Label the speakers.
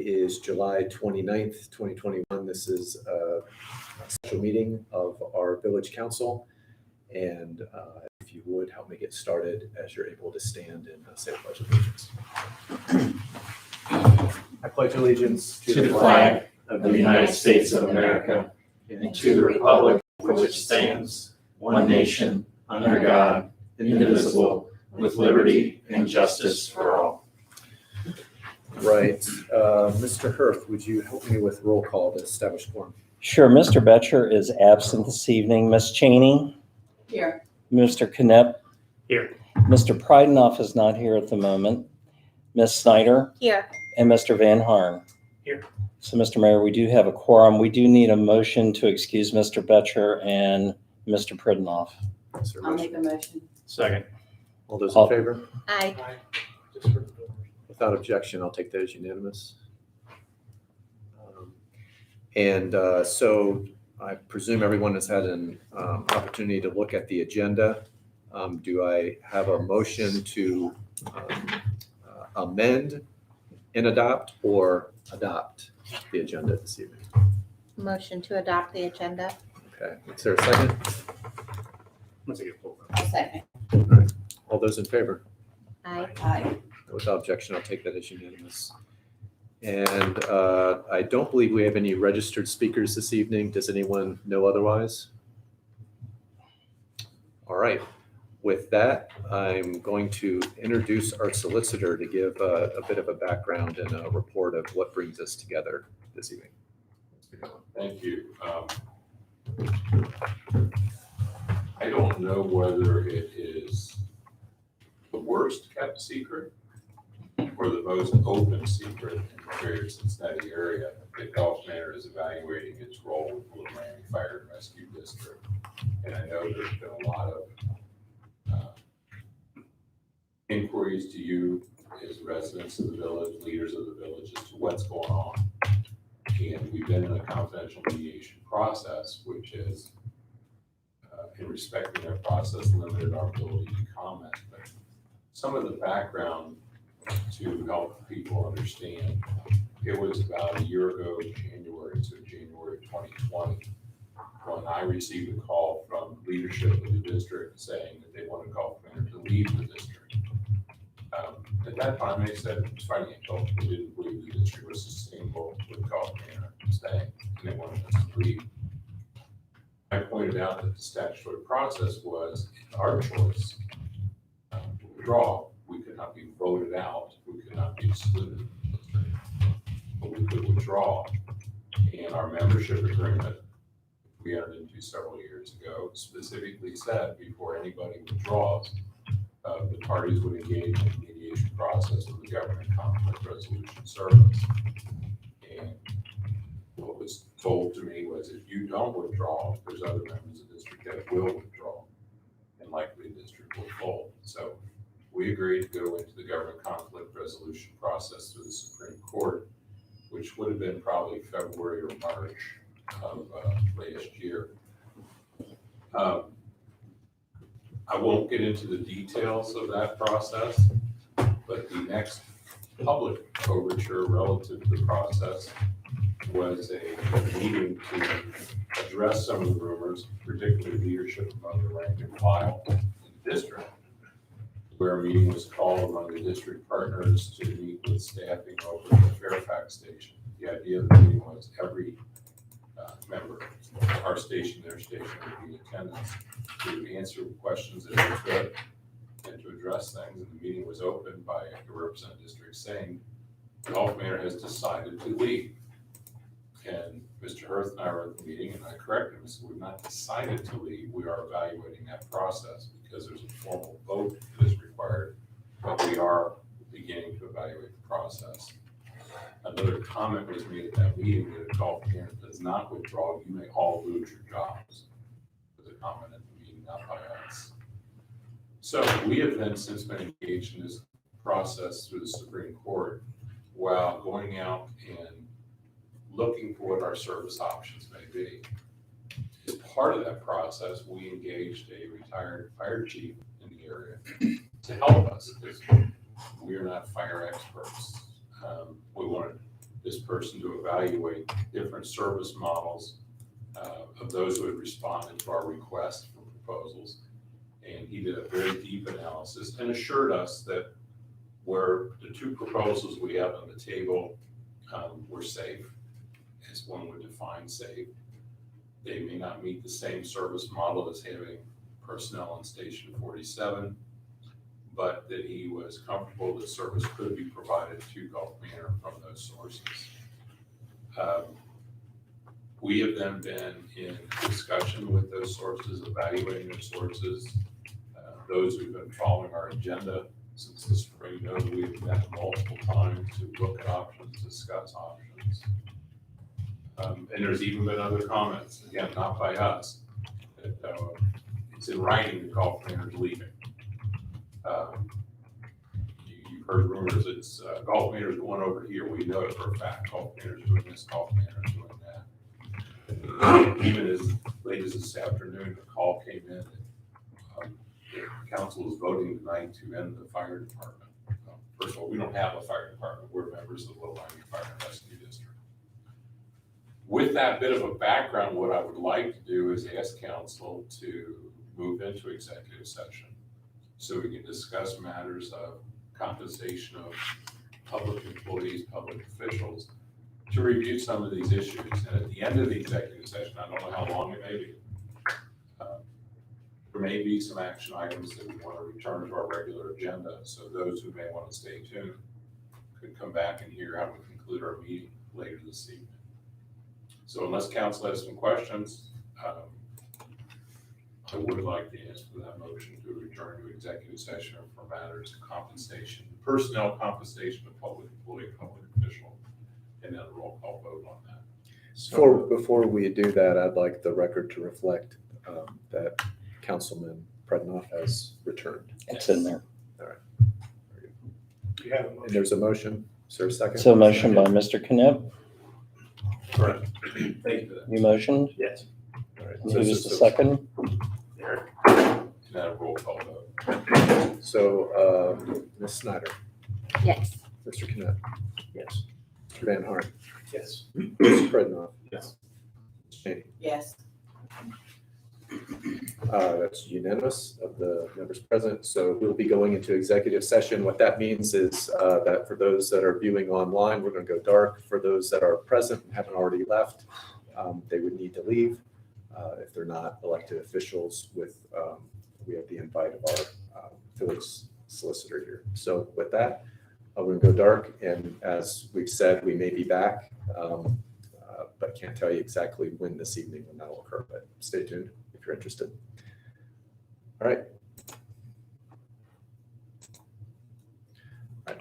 Speaker 1: Is July 29th, 2021. This is a special meeting of our village council. And if you would help me get started as you're able to stand and say the Pledge of Allegiance. I pledge allegiance
Speaker 2: to the flag of the United States of America and to the republic for which stands one nation under God, indivisible, with liberty and justice for all.
Speaker 1: Right. Mr. Hirth, would you help me with roll call to establish quorum?
Speaker 3: Sure. Mr. Betcher is absent this evening. Ms. Cheney?
Speaker 4: Here.
Speaker 3: Mr. Knepp?
Speaker 2: Here.
Speaker 3: Mr. Pridenoff is not here at the moment. Ms. Snyder?
Speaker 4: Here.
Speaker 3: And Mr. Van Harn?
Speaker 2: Here.
Speaker 3: So, Mr. Mayor, we do have a quorum. We do need a motion to excuse Mr. Betcher and Mr. Pridenoff.
Speaker 1: Is there a
Speaker 4: I'll
Speaker 1: motion?
Speaker 4: make a motion.
Speaker 2: Second.
Speaker 1: All those in favor?
Speaker 4: Aye.
Speaker 1: Without objection, I'll take that as unanimous. So I presume everyone has had an opportunity to look at the agenda. Do I have a motion to amend and adopt or adopt the agenda this evening?
Speaker 5: Motion to adopt the agenda.
Speaker 1: Okay, is there a second?
Speaker 4: I'll second.
Speaker 1: All those in favor?
Speaker 5: Aye.
Speaker 4: Aye.
Speaker 1: Without objection, I'll take that as unanimous. And I don't believe we have any registered speakers this evening. Does anyone know otherwise? All right. With that, I'm going to introduce our solicitor to give a bit of a background and a report of what brings us together this evening.
Speaker 6: Thank you. I don't know whether it is the worst kept secret or the most open secret in the greater Cincinnati area that Gulf Manor is evaluating its role with the Miami Fire and Rescue District. And I know there's been a lot of inquiries to you as residents of the village, leaders of the village, as to what's going on. And we've been in a confidential mediation process, which is, in respecting that process, limited our ability to comment. But some of the background to help people understand, it was about a year ago, January 2020, when I received a call from leadership of the district saying that they wanted Gulf Manor to leave the district. At that time, they said it was financial. They didn't believe the district was sustainable with Gulf Manor staying, and they wanted us to leave. I pointed out that the statutory process was our choice to withdraw. We could not be voted out. We could not be excluded. But we could withdraw. And our membership agreement we entered into several years ago specifically said before anybody withdraws, the parties would engage in the mediation process with the Government Conflict Resolution Service. And what was told to me was if you don't withdraw, there's other members of the district that will withdraw, and likely the district will fold. So we agreed to go into the Government Conflict Resolution process through the Supreme Court, which would have been probably February or March of last year. I won't get into the details of that process, but the next public overture relative to the process was a meeting to address some of the rumors, particularly leadership among the rank and file in the district, where a meeting was called among the district partners to meet with staffing over at the Fairfax station. The idea of the meeting was every member, our station, their station, would be in attendance to answer questions that they could and to address things. And the meeting was opened by a representative district saying Gulf Manor has decided to leave. And Mr. Hirth and I were at the meeting, and I corrected him. So we've not decided to leave. We are evaluating that process because there's a formal vote that is required, but we are beginning to evaluate the process. Another comment was made at that meeting that if Gulf Manor does not withdraw, you may all lose your jobs. It was a comment at the meeting, not by us. So we have then since been engaged in this process through the Supreme Court while going out and looking for what our service options may be. As part of that process, we engaged a retired fire chief in the area to help us because we are not fire experts. We wanted this person to evaluate different service models of those who had responded to our request for proposals. And he did a very deep analysis and assured us that where the two proposals we have on the table were safe, as one would define safe. They may not meet the same service model as having personnel on Station 47, but that he was comfortable that service could be provided to Gulf Manor from those sources. We have then been in discussion with those sources, evaluating those sources. Those who've been following our agenda since the spring know that we've met multiple times to look at options, discuss options. And there's even been other comments, again, not by us, that it's in writing that Gulf Manor is leaving. You've heard rumors, it's Gulf Manor is going over here. We know it for a fact. Gulf Manor is doing this, Gulf Manor is doing that. Even as late as this afternoon, a call came in that the council is voting tonight to end the fire department. First of all, we don't have a fire department. We're members of the Little Miami Fire and Rescue District. With that bit of a background, what I would like to do is ask council to move into executive session so we can discuss matters of compensation of public employees, public officials, to review some of these issues. And at the end of the executive session, I don't know how long it may be, there may be some action items that we want to return to our regular agenda. So those who may want to stay tuned could come back and hear how we conclude our meeting later this evening. So unless council has some questions, I would like to ask for that motion to return to executive session for matters of compensation, personnel compensation of public employee, public official, and then a roll call vote on that.
Speaker 1: Before we do that, I'd like the record to reflect that Councilman Prednoff has returned.
Speaker 3: It's in there.
Speaker 4: You have a
Speaker 1: And
Speaker 4: motion.
Speaker 1: there's a motion. Is there a second?
Speaker 3: So motion by Mr. Knipp.
Speaker 6: Correct. Thank you for that.
Speaker 3: You motioned.
Speaker 4: Yes.
Speaker 1: All right.
Speaker 3: Who was the second?
Speaker 6: And then a roll call vote.
Speaker 1: So, Ms. Snyder,
Speaker 5: Yes.
Speaker 1: Mr. Knapp,
Speaker 4: Yes.
Speaker 1: Mr. Van Hart,
Speaker 4: Yes.
Speaker 1: Mr. Prednoff.
Speaker 4: Yes.
Speaker 1: Ms. Cheney.
Speaker 7: Yes.
Speaker 1: That's unanimous of the members present. So we'll be going into executive session. What that means is that for those that are viewing online, we're going to go dark. For those that are present and haven't already left, they would need to leave. If they're not elected officials we have the invite of our village solicitor here. So with that, we're going to go dark. And as we've said, we may be back, but can't tell you exactly when this evening when that will occur, but stay tuned if you're interested. All right,